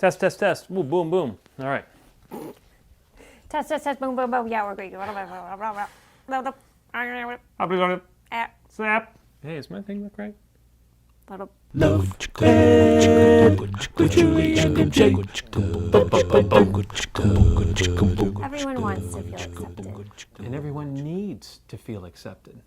Test, test, test. Boom, boom, boom. All right. Test, test, test, boom, boom, boom. Yeah, we're great. Snap. Hey, is my thing look right? Love Ed with Julie and MJ. Everyone wants to feel accepted. And everyone needs to feel accepted.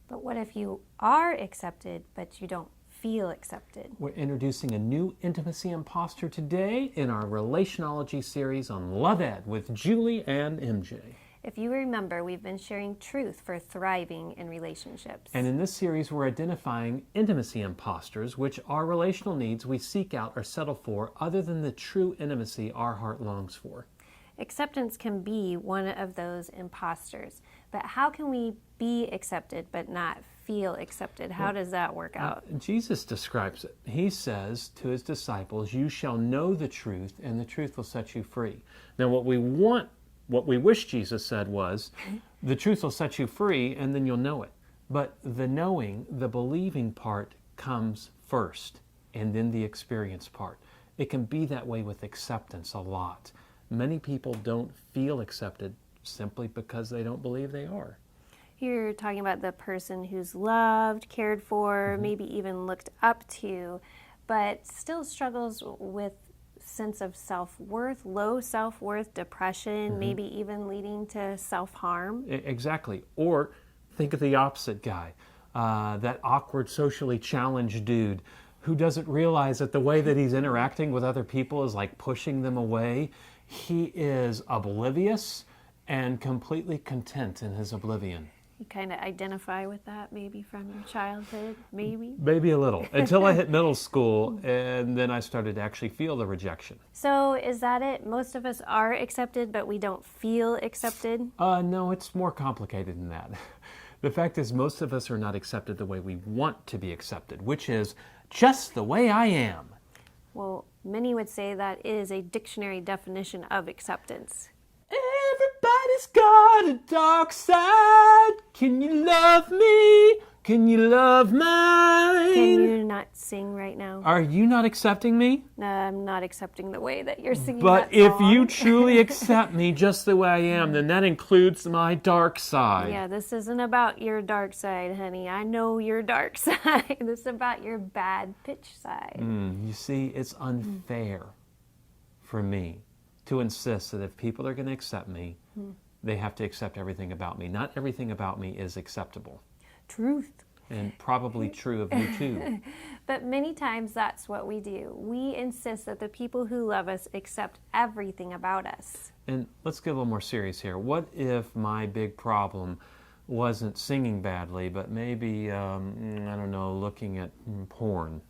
But what if you are accepted, but you don't feel accepted? We're introducing a new intimacy imposter today in our Relationology series on Love Ed with Julie and MJ. If you remember, we've been sharing truth for thriving in relationships. And in this series, we're identifying intimacy imposters, which are relational needs we seek out or settle for other than the true intimacy our heart longs for. Acceptance can be one of those imposters. But how can we be accepted but not feel accepted? How does that work out? Jesus describes it. He says to his disciples, "You shall know the truth, and the truth will set you free." Now, what we wish Jesus said was, the truth will set you free, and then you'll know it. But the knowing, the believing part comes first, and then the experience part. It can be that way with acceptance a lot. Many people don't feel accepted simply because they don't believe they are. You're talking about the person who's loved, cared for, maybe even looked up to, but still struggles with sense of self-worth, low self-worth, depression, maybe even leading to self-harm. Exactly. Or think of the opposite guy, that awkward, socially challenged dude who doesn't realize that the way that he's interacting with other people is like pushing them away. He is oblivious and completely content in his oblivion. You kind of identify with that maybe from your childhood, maybe? Maybe a little, until I hit middle school, and then I started to actually feel the rejection. So is that it? Most of us are accepted, but we don't feel accepted? No, it's more complicated than that. The fact is, most of us are not accepted the way we want to be accepted, which is just the way I am. Well, many would say that is a dictionary definition of acceptance. Everybody's got a dark side. Can you love me? Can you love mine? Can you not sing right now? Are you not accepting me? I'm not accepting the way that you're singing But that if song. you truly accept me just the way I am, then that includes my dark side. Yeah, this isn't about your dark side, honey. I know your dark side. This is about your bad pitch side. You see, it's unfair for me to insist that if people are going to accept me, they have to accept everything about me. Not everything about me is acceptable. Truth. And probably true of you too. But many times that's what we do. We insist that the people who love us accept everything about us. And let's get a little more serious here. What if my big problem wasn't singing badly, but maybe, I don't know, looking at porn?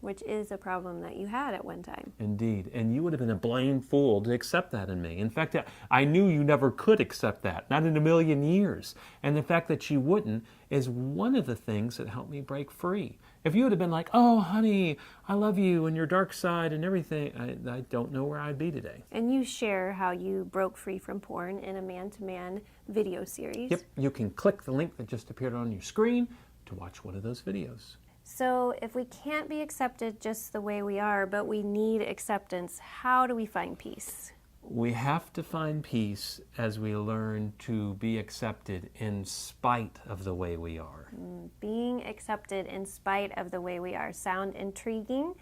Which is a problem that you had at one time. Indeed. And you would have been a blame fool to accept that in me. In fact, I knew you never could accept that, not in a million years. And the fact that you wouldn't is one of the things that helped me break free. If you would have been like, "Oh, honey, I love you and your dark side and everything," I don't know where I'd be today. And you share how you broke free from porn in a man-to-man video series. Yep, you can click the link that just appeared on your screen to watch one of those videos. So if we can't be accepted just the way we are, but we need acceptance, how do we find peace? We have to find peace as we learn to be accepted in spite of the way we are. Being accepted in spite of the way we are sound intriguing?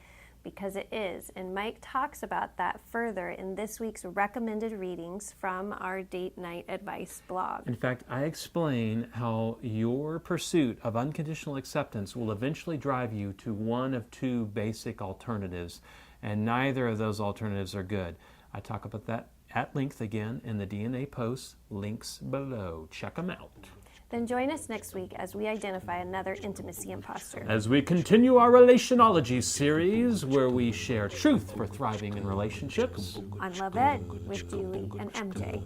Because it is, and Mike talks about that further in this week's recommended readings from our Date Night Advice blog. In fact, I explain how your pursuit of unconditional acceptance will eventually drive you to one of two basic alternatives, and neither of those alternatives are good. I talk about that at length again in the DNA posts, links below. Check them out. Then join us next week as we identify another intimacy imposter. As we continue our Relationology series, where we share truth for thriving in relationships. On Love Ed with Julie and MJ.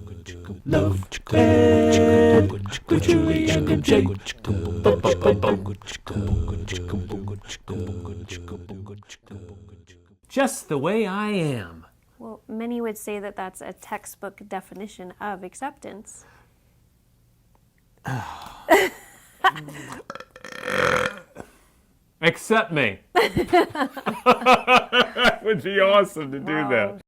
Love Ed with Julie and MJ. Just the way I am. Well, many would say that that's a textbook definition of acceptance. Accept me. It would be awesome to do that.